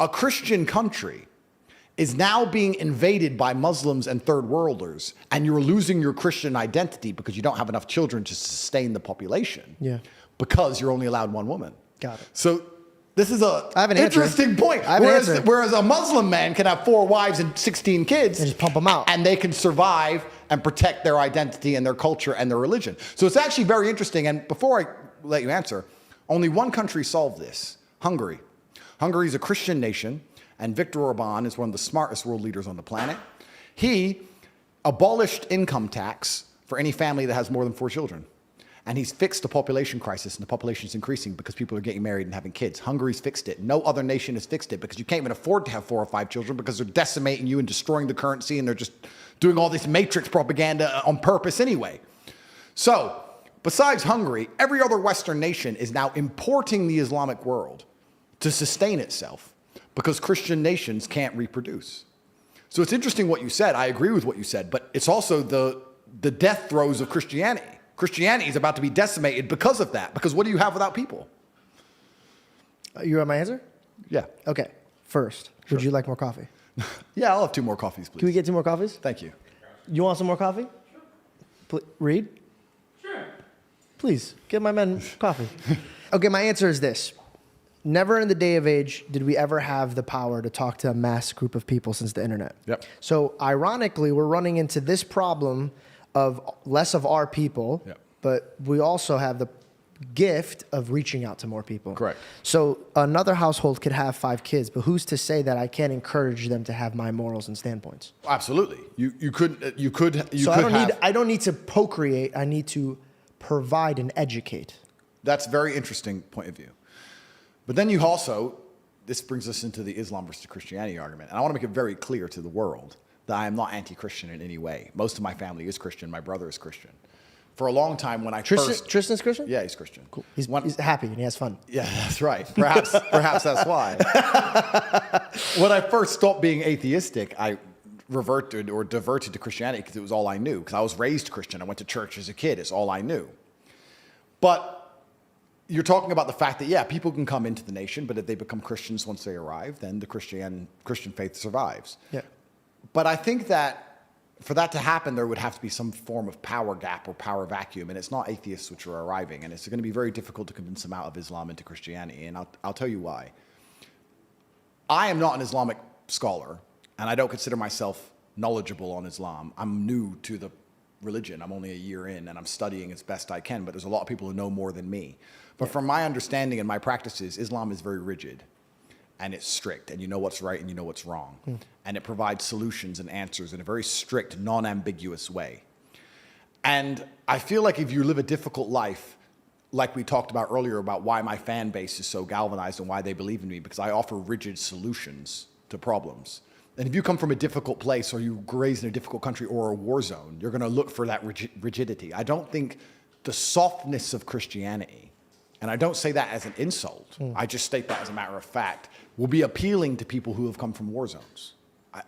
a Christian country is now being invaded by Muslims and third worlders, and you're losing your Christian identity because you don't have enough children to sustain the population. Yeah. Because you're only allowed one woman. Got it. So this is a I have an interesting point. I have an answer. Whereas a Muslim man can have 4 wives and 16 kids And just pump them out. and they can survive and protect their identity and their culture and their religion. So it's actually very interesting. And before I let you answer, only one country solved this: Hungary. Hungary is a Christian nation, and Viktor Orban is one of the smartest world leaders on the planet. He abolished income tax for any family that has more than 4 children. And he's fixed the population crisis, and the population is increasing because people are getting married and having kids. Hungary's fixed it. No other nation has fixed it because you can't even afford to have 4 or 5 children because they're decimating you and destroying the currency, and they're just doing all this matrix propaganda on purpose anyway. So, besides Hungary, every other Western nation is now importing the Islamic world to sustain itself because Christian nations can't reproduce. So it's interesting what you said. I agree with what you said, but it's also the death throes of Christianity. Christianity is about to be decimated because of that. Because what do you have without people? You want my answer? Yeah. Okay. First, would you like more coffee? Yeah, I'll have 2 more coffees, please. Can we get 2 more coffees? Thank you. You want some more coffee? Sure. Reed? Sure. Please, give my men coffee. Okay, my answer is this. Never in the day of age did we ever have the power to talk to a mass group of people since the internet. Yep. So ironically, we're running into this problem of less of our people, Yep. but we also have the gift of reaching out to more people. Correct. So another household could have 5 kids, but who's to say that I can't encourage them to have my morals and standpoints? Absolutely. You could So have. I don't need to procreate. I need to provide and educate. That's a very interesting point of view. But then you also, this brings us into the Islam versus Christianity argument. And I want to make it very clear to the world that I am not anti-Christian in any way. Most of my family is Christian. My brother is Christian. For a long time when I first... Tristan's Christian? Yeah, he's Christian. Cool. He's happy and he has fun. Yeah, that's right. Perhaps that's why. When I first stopped being atheistic, I diverted to Christianity because it was all I knew. Because I was raised Christian. I went to church as a kid. It's all I knew. But you're talking about the fact that, yeah, people can come into the nation, but if they become Christians once they arrive, then the Christian faith survives. Yeah. But I think that for that to happen, there would have to be some form of power gap or power vacuum, and it's not atheists which are arriving, and it's going to be very difficult to convince them out of Islam into Christianity, and I'll tell you why. I am not an Islamic scholar, and I don't consider myself knowledgeable on Islam. I'm new to the religion. I'm only a year in, and I'm studying as best I can, but there's a lot of people who know more than me. But from my understanding and my practices, Islam is very rigid. And it's strict, and you know what's right and you know what's wrong. And it provides solutions and answers in a very strict, non-ambiguous way. And I feel like if you live a difficult life, like we talked about earlier about why my fan base is so galvanized and why they believe in me, because I offer rigid solutions to problems. And if you come from a difficult place or you raised in a difficult country or a war zone, you're going to look for that rigidity. I don't think the softness of Christianity, and I don't say that as an insult, I just state that as a matter of fact, will be appealing to people who have come from war zones.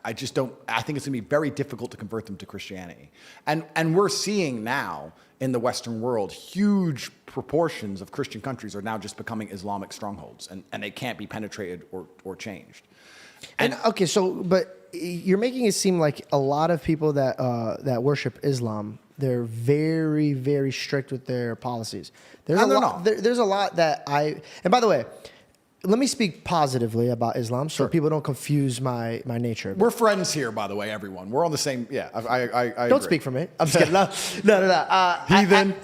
I just don't, I think it's going to be very difficult to convert them to Christianity. And we're seeing now in the Western world, huge proportions of Christian countries are now just becoming Islamic strongholds, and they can't be penetrated or changed. And okay, so, but you're making it seem like a lot of people that that worship Islam, they're very, very strict with their policies. There's a lot that and by the way, let me speak positively about Islam so people don't confuse my nature. We're friends here, by the way, everyone. We're on the same, yeah, I Don't agree. speak for me. I'm just kidding. No. Heathen.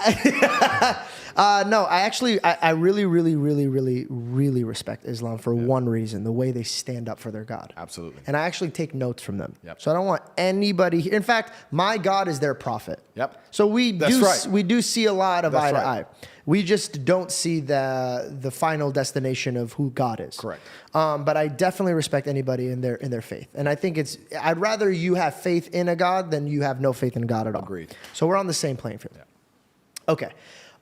No, I really respect Islam for one reason, the way they stand up for their God. Absolutely. And I actually take notes from them. Yep. So I don't want anybody here. In fact, my God is their prophet. Yep. So we do see a lot of eye to eye. We just don't see the final destination of who God is. Correct. But I definitely respect anybody in their faith. And I think I'd rather you have faith in a God than you have no faith in God at all. Agreed. So we're on the same playing field. Yeah. Okay.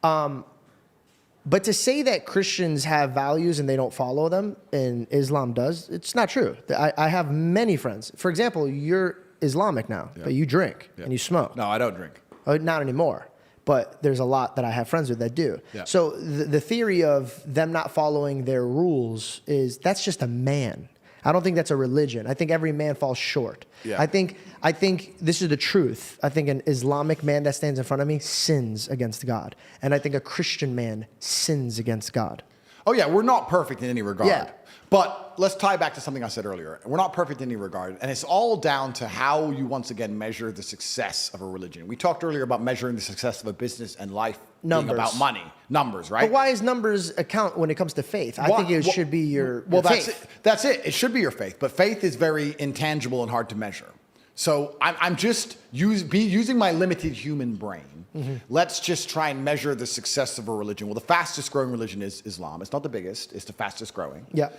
But to say that Christians have values and they don't follow them, and Islam does, it's not true. I have many friends. For example, you're Islamic now, but you drink and you smoke. No, I don't drink. Not anymore. But there's a lot that I have friends with that do. Yeah. So the theory of them not following their rules that's just a man. I don't think that's a religion. I think every man falls short. Yeah. I think this is the truth. I think an Islamic man that stands in front of me sins against God. And I think a Christian man sins against God. Oh, yeah, we're not perfect in any regard. Yeah. But let's tie back to something I said earlier. We're not perfect in any regard. And it's all down to how you, once again, measure the success of a religion. We talked earlier about measuring the success of a business and life being about money. Numbers, right? But why is numbers account when it comes to faith? I think it should be your faith. That's it. It should be your faith. But faith is very intangible and hard to measure. So I'm just using my limited human brain. Let's just try and measure the success of a religion. Well, the fastest growing religion is Islam. It's not the biggest. It's the fastest growing. Yeah.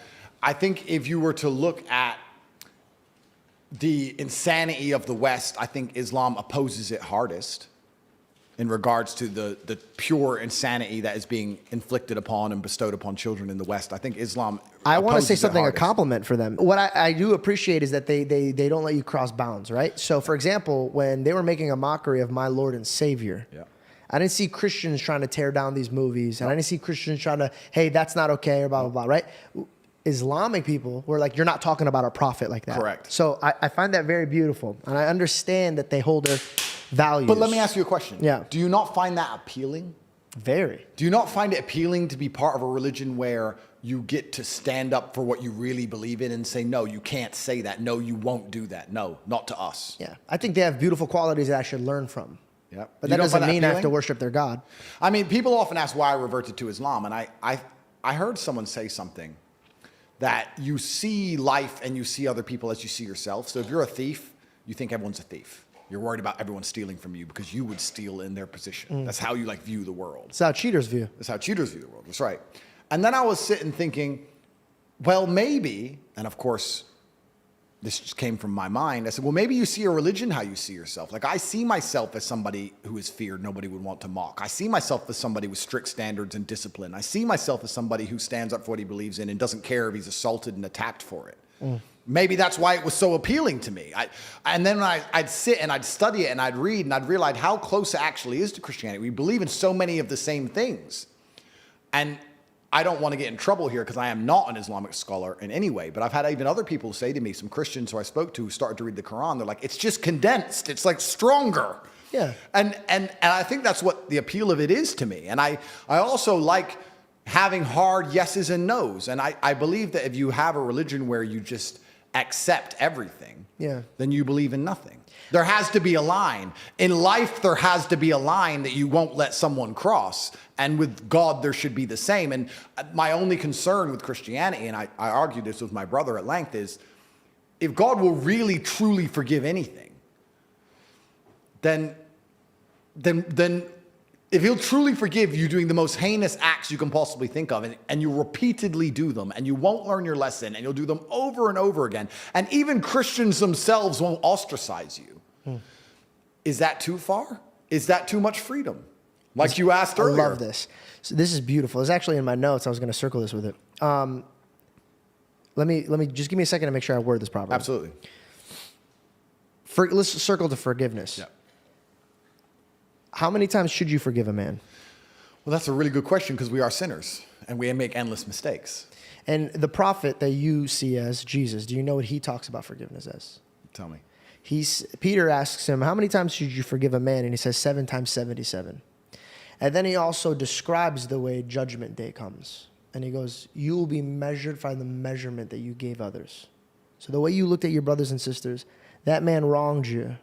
I think if you were to look at the insanity of the West, I think Islam opposes it hardest in regards to the pure insanity that is being inflicted upon and bestowed upon children in the West. I think Islam I want to say opposes it something, a hardest. compliment for them. What I do appreciate is that they don't let you cross bounds, right? So, for example, when they were making a mockery of my Lord and Savior, Yeah. I didn't see Christians trying to tear down these movies, and I didn't see Christians trying to, hey, that's not okay, or blah, blah, blah, right? Islamic people were like, you're not talking about our prophet like that. Correct. So I find that very beautiful, and I understand that they hold their values. But let me ask you a question. Yeah. Do you not find that appealing? Very. Do you not find it appealing to be part of a religion where you get to stand up for what you really believe in and say, no, you can't say that. No, you won't do that. No, not to us. Yeah. I think they have beautiful qualities that I should learn from. Yeah. But You that don't doesn't find mean I have to appealing? worship their God. I mean, people often ask why I reverted to Islam. And I heard someone say something that you see life and you see other people as you see yourself. So if you're a thief, you think everyone's a thief. You're worried about everyone stealing from you because you would steal in their position. That's how you view the world. It's how cheaters view. That's how cheaters view the world. That's right. And then I was sitting thinking, well, maybe, and of course, this just came from my mind. I said, well, maybe you see a religion how you see yourself. Like, I see myself as somebody who is feared, nobody would want to mock. I see myself as somebody with strict standards and discipline. I see myself as somebody who stands up for what he believes in and doesn't care if he's assaulted and attacked for it. Maybe that's why it was so appealing to me. And then I'd sit and I'd study it and I'd read and I'd realize how close it actually is to Christianity. We believe in so many of the same things. And I don't want to get in trouble here because I am not an Islamic scholar in any way, but I've had even other people say to me, some Christians who I spoke to who started to read the Quran, they're like, it's just condensed. It's like stronger. Yeah. And I think that's what the appeal of it is to me. And I also like having hard yeses and nos. And I believe that if you have a religion where you just accept everything, Yeah. then you believe in nothing. There has to be a line. In life, there has to be a line that you won't let someone cross. And with God, there should be the same. And my only concern with Christianity, and I argued this with my brother at length, is if God will really, truly forgive anything, then if he'll truly forgive you doing the most heinous acts you can possibly think of, and you repeatedly do them, and you won't learn your lesson, and you'll do them over and over again, and even Christians themselves won't ostracize you, is that too far? Is that too much freedom? Like you asked earlier. I love this. So this is beautiful. It's actually in my notes. I was going to circle this with it. Let me just give me a second to make sure I word this properly. Absolutely. Let's circle to forgiveness. Yeah. How many times should you forgive a man? Well, that's a really good question because we are sinners and we make endless mistakes. And the prophet that you see as Jesus, do you know what he talks about forgiveness as? Tell me. Peter asks him, how many times should you forgive a man? And he says 7 times 77. And then he also describes the way judgment day comes. And he goes, you will be measured by the measurement that you gave others. So the way you looked at your brothers and sisters, that man wronged you,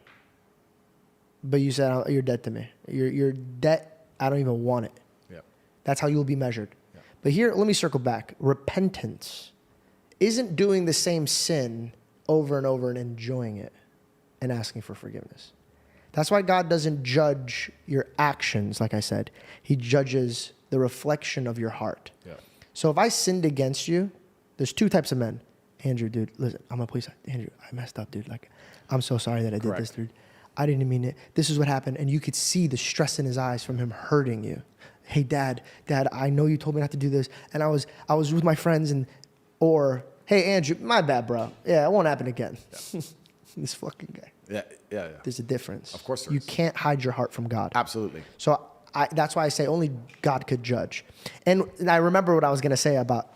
but you said, oh, you're dead to me. Your debt, I don't even want it. Yeah. That's how you'll be measured. Yeah. But here, let me circle back. Repentance isn't doing the same sin over and over and enjoying it and asking for forgiveness. That's why God doesn't judge your actions, like I said. He judges the reflection of your heart. Yeah. So if I sinned against you, there's 2 types of men. Andrew, dude, listen, I'm a police. Andrew, I messed up, dude. Like, I'm so sorry that I did this, dude. I didn't mean it. This is what happened. And you could see the stress in his eyes from him hurting you. Hey, Dad, I know you told me not to do this. And I was with my friends or, hey, Andrew, my bad, bro. Yeah, it won't happen again. Yeah. This fucking guy. Yeah. There's a difference. Of course there you is. can't hide your heart from God. Absolutely. So that's why I say only God could judge. And I remember what I was going to say about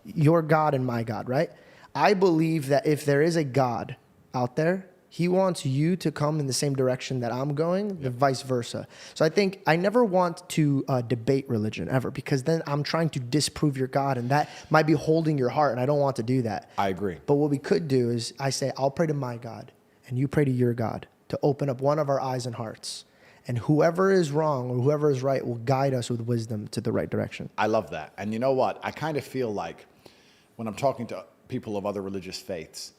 your God and my God, right? I believe that if there is a God out there, he wants you to come in the same direction that I'm going, the vice versa. So I think I never want to debate religion ever, because then I'm trying to disprove your God, and that might be holding your heart, and I don't want to do that. I agree. But what we could do is I say, I'll pray to my God, and you pray to your God to open up one of our eyes and hearts. And whoever is wrong or whoever is right will guide us with wisdom to the right direction. I love that. And you know what? I kind of feel like when I'm talking to people of other religious faiths,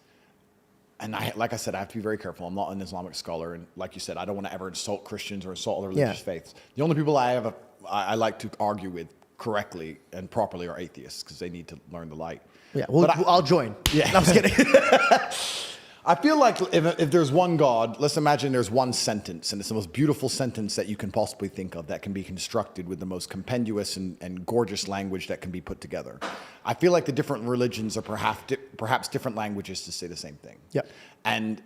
and like I said, I have to be very careful. I'm not an Islamic scholar. And like you said, I don't want to ever insult Christians or insult other religious faiths. The only people I like to argue with correctly and properly are atheists, because they need to learn the light. Yeah, I'll join. Yeah. No, I'm just kidding. I feel like if there's one God, let's imagine there's one sentence, and it's the most beautiful sentence that you can possibly think of, that can be constructed with the most compendious and gorgeous language that can be put together. I feel like the different religions are perhaps different languages to say the same thing. Yep. And,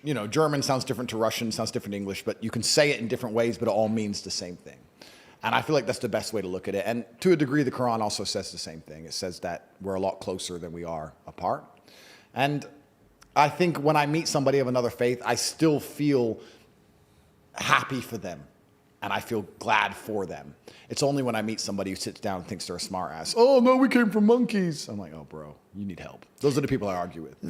you know, German sounds different to Russian, sounds different to English, but you can say it in different ways, but it all means the same thing. And I feel like that's the best way to look at it. And to a degree, the Quran also says the same thing. It says that we're a lot closer than we are apart. And I think when I meet somebody of another faith, I still feel happy for them, and I feel glad for them. It's only when I meet somebody who sits down and thinks they're a smart ass. Oh, no, we came from monkeys. I'm like, oh, bro, you need help. Those are the people I argue with.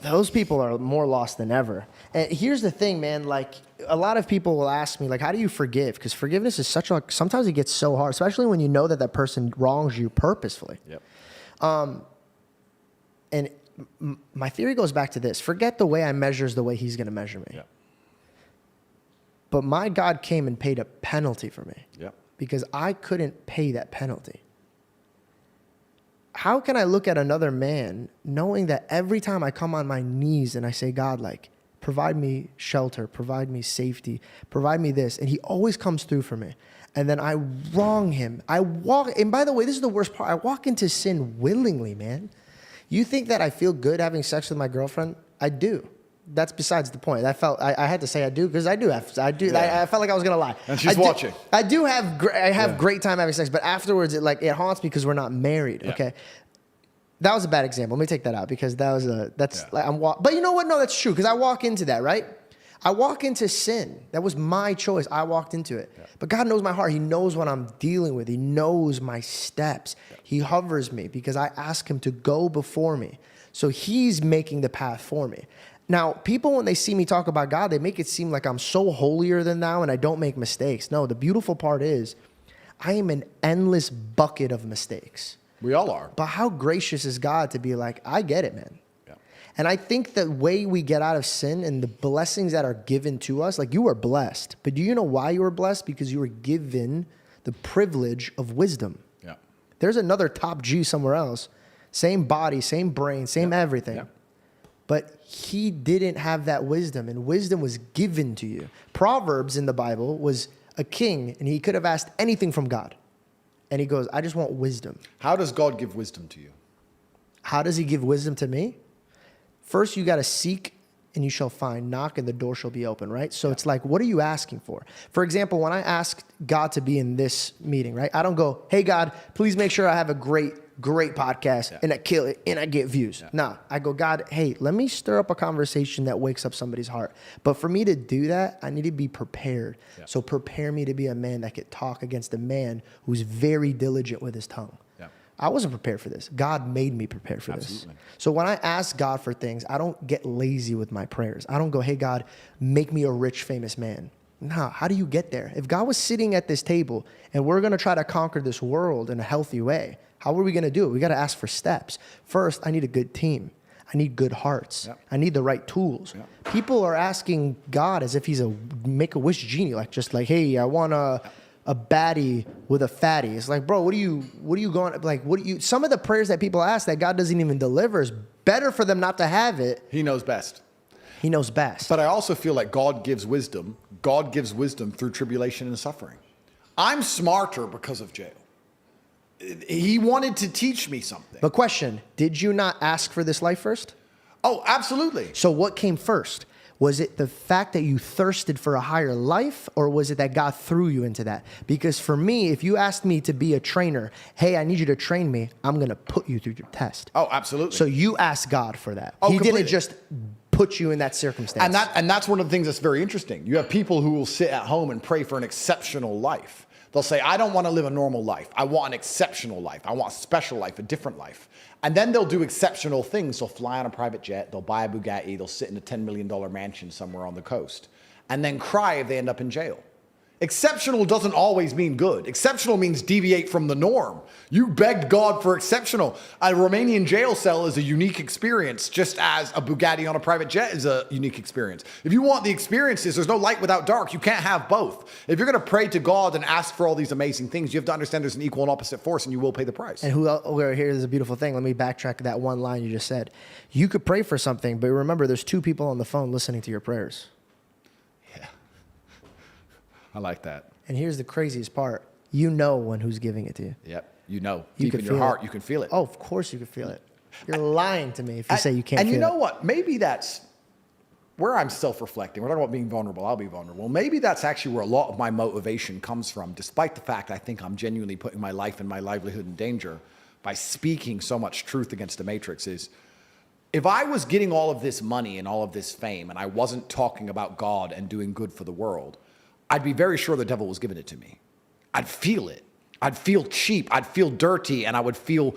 Those people are more lost than ever. And here's the thing, man. Like, a lot of people will ask me, like, how do you forgive? Because forgiveness is sometimes it gets so hard, especially when you know that that person wrongs you purposefully. Yep. And my theory goes back to this. Forget the way I measure is the way he's going to measure me. Yep. But my God came and paid a penalty for me. Yep. Because I couldn't pay that penalty. How can I look at another man knowing that every time I come on my knees and I say, God, like, provide me shelter, provide me safety, provide me this, and he always comes through for me. And then I wrong him. And by the way, this is the worst part. I walk into sin willingly, man. You think that I feel good having sex with my girlfriend? I do. That's besides the point. I had to say I do, because I do. Yeah. I felt like I was gonna lie. And she's watching. I do have. I have great time having sex, but afterwards, it haunts me because we're not married. Yeah. Okay, that was a bad example. Let me take that out, because But you know what? No, that's true, because I walk into that, right? I walk into sin. That was my choice. I walked into it. Yeah. But God knows my heart. He knows what I'm dealing with. He knows my steps. Yeah. He hovers me because I ask him to go before me. So he's making the path for me. Now, people, when they see me talk about God, they make it seem like I'm so holier than thou and I don't make mistakes. No, the beautiful part is I am an endless bucket of mistakes. We all are. But how gracious is God to be like, I get it, man. Yeah. And I think the way we get out of sin and the blessings that are given to us, like, you are blessed. But do you know why you were blessed? Because you were given the privilege of wisdom. Yeah. There's another top G somewhere else. Same body, same brain, same everything. Yeah. But he didn't have that wisdom, and wisdom was given to you. Proverbs in the Bible was a king, and he could have asked anything from God. And he goes, I just want wisdom. How does God give wisdom to you? How does he give wisdom to me? First, you got to seek, and you shall find. Knock, and the door shall be open, right? So it's like, what are you asking for? For example, when I asked God to be in this meeting, right? I don't go, hey, God, please make sure I have a great podcast and I kill it and I get views. Nah, I go, God, hey, let me stir up a conversation that wakes up somebody's heart. But for me to do that, I need to be prepared. Yeah. So prepare me to be a man that could talk against a man who's very diligent with his tongue. Yeah. I wasn't prepared for this. God made me prepared for this. So when I ask God for things, I don't get lazy with my prayers. I don't go, hey, God, make me a rich, famous man. Nah, how do you get there? If God was sitting at this table and we're going to try to conquer this world in a healthy way, how are we going to do it? We got to ask for steps. First, I need a good team. I need good hearts. Yep. I need the right tools. Yep. People are asking God as if he's a make-a-wish genie, just like, hey, I want a baddie with a fatty. It's like, bro, what are you going, like, some of the prayers that people ask that God doesn't even deliver is better for them not to have it. He knows best. He knows best. But I also feel like God gives wisdom. God gives wisdom through tribulation and suffering. I'm smarter because of jail. He wanted to teach me something. But question, did you not ask for this life first? Oh, absolutely. So what came first? Was it the fact that you thirsted for a higher life, or was it that God threw you into that? Because for me, if you asked me to be a trainer, hey, I need you to train me, I'm going to put you through your test. Oh, absolutely. So you asked God for that. Oh, he completely. didn't just put you in that circumstance. And that's one of the things that's very interesting. You have people who will sit at home and pray for an exceptional life. They'll say, I don't want to live a normal life. I want an exceptional life. I want a special life, a different life. And then they'll do exceptional things. They'll fly on a private jet. They'll buy a Bugatti. They'll sit in a $10 million mansion somewhere on the coast. And then cry if they end up in jail. Exceptional doesn't always mean good. Exceptional means deviate from the norm. You begged God for exceptional. A Romanian jail cell is a unique experience, just as a Bugatti on a private jet is a unique experience. If you want the experiences, there's no light without dark. You can't have both. If you're going to pray to God and ask for all these amazing things, you have to understand there's an equal and opposite force, and you will pay the price. And here's a beautiful thing. Let me backtrack that one line you just said. You could pray for something, but remember, there's two people on the phone listening to your prayers. Yeah. I like that. And here's the craziest part. You know when who's giving it to you. Yep. You know. You Deep in your heart, you can feel it. Oh, of course you can feel it. You're lying to me if you say you can't feel it. And you know what? Maybe that's where I'm self-reflecting. We're talking about being vulnerable. I'll be vulnerable. Maybe that's actually where a lot of my motivation comes from, despite the fact I think I'm genuinely putting my life and my livelihood in danger by speaking so much truth against the matrix is, if I was getting all of this money and all of this fame and I wasn't talking about God and doing good for the world, I'd be very sure the devil was giving it to me. I'd feel it. I'd feel cheap. I'd feel dirty, and I would feel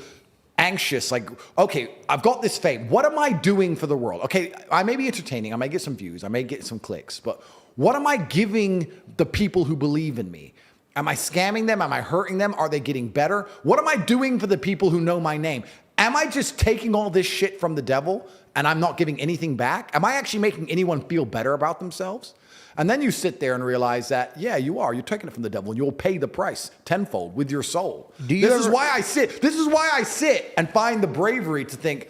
anxious. Like, okay, I've got this fame. What am I doing for the world? Okay, I may be entertaining. I may get some views. I may get some clicks. But what am I giving the people who believe in me? Am I scamming them? Am I hurting them? Are they getting better? What am I doing for the people who know my name? Am I just taking all this shit from the devil and I'm not giving anything back? Am I actually making anyone feel better about themselves? And then you sit there and realize that, yeah, you are. You're taking it from the devil, and you'll pay the price tenfold with your soul. This is why I sit and find the bravery to think,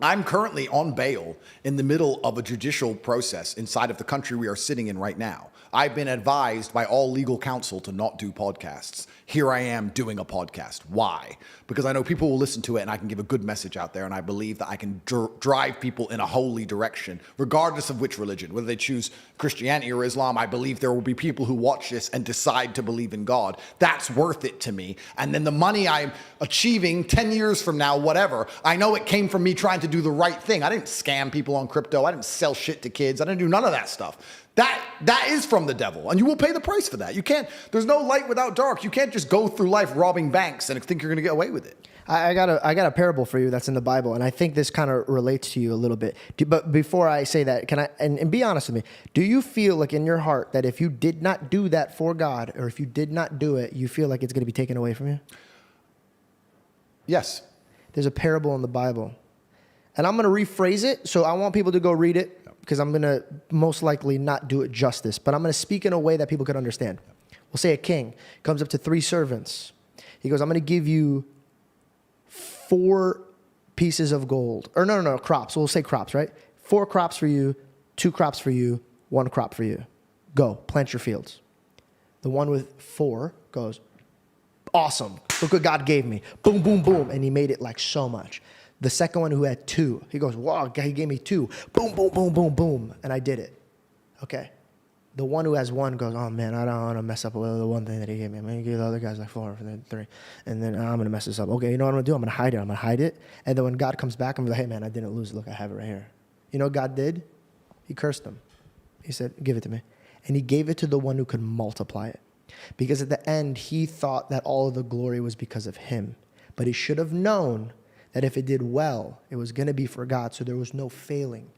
I'm currently on bail in the middle of a judicial process inside of the country we are sitting in right now. I've been advised by all legal counsel to not do podcasts. Here I am doing a podcast. Why? Because I know people will listen to it and I can give a good message out there, and I believe that I can drive people in a holy direction, regardless of which religion. Whether they choose Christianity or Islam, I believe there will be people who watch this and decide to believe in God. That's worth it to me. And then the money I'm achieving 10 years from now, whatever, I know it came from me trying to do the right thing. I didn't scam people on crypto. I didn't sell shit to kids. I didn't do none of that stuff. That is from the devil, and you will pay the price for that. You can't, there's no light without dark. You can't just go through life robbing banks and think you're going to get away with it. I got a parable for you that's in the Bible, and I think this kind of relates to you a little bit. But before I say that, can I, and be honest with me, do you feel like in your heart that if you did not do that for God, or if you did not do it, you feel like it's going to be taken away from you? Yes. There's a parable in the Bible, and I'm going to rephrase it, so I want people to go read it, because I'm going to most likely not do it justice, but I'm going to speak in a way that people could understand. We'll say a king comes up to 3 servants. He goes, I'm going to give you 4 pieces of gold. Or no, crops. We'll say crops, right? 4 crops for you, 2 crops for you, 1 crop for you. Go, plant your fields. The one with 4 goes, awesome. Look what God gave me. Boom, boom, boom. And he made it like so much. The second one who had 2, he goes, wow, he gave me 2. Boom, boom, boom, boom, boom. And I did it. Okay. The one who has 1 goes, oh man, I don't want to mess up with the one thing that he gave me. I'm going to give the other guys like 4 and then 3. And then I'm going to mess this up. Okay, you know what I'm going to do? I'm going to hide it. I'm going to hide it. And then when God comes back, I'm going to be like, hey man, I didn't lose it. Look, I have it right here. You know what God did? He cursed him. He said, give it to me. And he gave it to the one who could multiply it. Because at the end, he thought that all of the glory was because of him. But he should have known that if it did well, it was going to be for God, so there was no failing.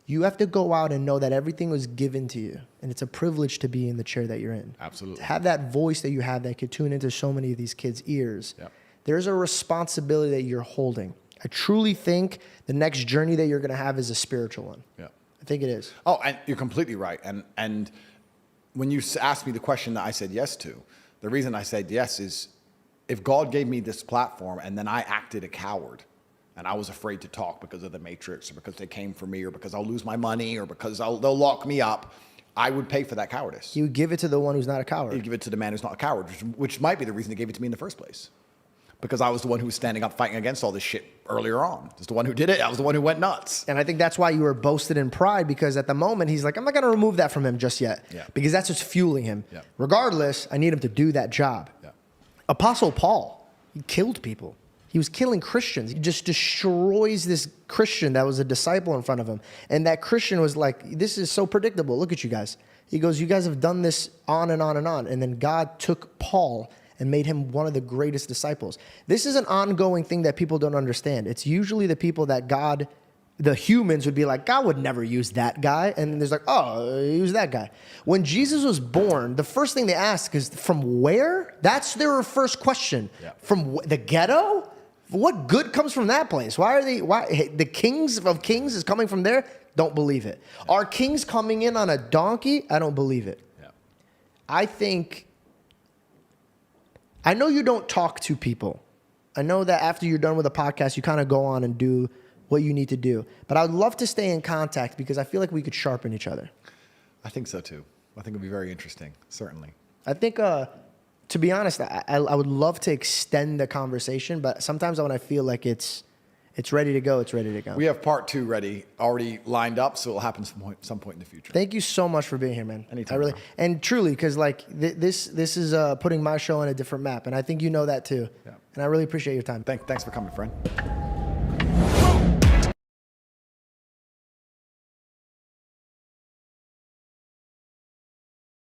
You have to go out and know that everything was given to you, and it's a privilege to be in the chair that you're in. Absolutely. To have that voice that you have that could tune into so many of these kids' ears, Yep. There's a responsibility that you're holding. I truly think the next journey that you're going to have is a spiritual one. Yeah. I think it is. Oh, and you're completely right. And when you asked me the question that I said yes to, the reason I said yes is, if God gave me this platform and then I acted a coward and I was afraid to talk because of the matrix or because they came for me or because I'll lose my money or because they'll lock me up, I would pay for that cowardice. You give it to the one who's not a coward. You give it to the man who's not a coward, which might be the reason they gave it to me in the first place. because I was the one who was standing up fighting against all this shit earlier on. I was the one who did it. I was the one who went nuts. And I think that's why you were boasted in pride, because at the moment he's like, I'm not going to remove that from him just yet, because that's what's fueling him. Yeah. Regardless, I need him to do that job. Yeah. Apostle Paul, he killed people. He was killing Christians. He just destroys this Christian that was a disciple in front of him. And that Christian was like, this is so predictable. Look at you guys. He goes, you guys have done this on and on and on. And then God took Paul and made him one of the greatest disciples. This is an ongoing thing that people don't understand. It's usually the people that God, the humans would be like, God would never use that guy. And there's like, oh, use that guy. When Jesus was born, the first thing they ask is, from where? That's their first question. Yeah. From the ghetto? What good comes from that place? Why the kings of kings is coming from there? Don't believe it. Yeah. Are kings coming in on a donkey? I don't believe it. Yeah. I know you don't talk to people. I know that after you're done with a podcast, you kind of go on and do what you need to do. But I would love to stay in contact, because I feel like we could sharpen each other. I think so too. I think it would be very interesting, certainly. I think, to be honest, I would love to extend the conversation, but sometimes when I feel like it's ready to go, it's ready to go. We have part 2 already lined up, so it'll happen some point in the future. Thank you so much for being here, man. Anytime. And truly, because like this is putting my show on a different map, and I think you know that too. Yeah. And I really appreciate your time. Thanks for coming, friend.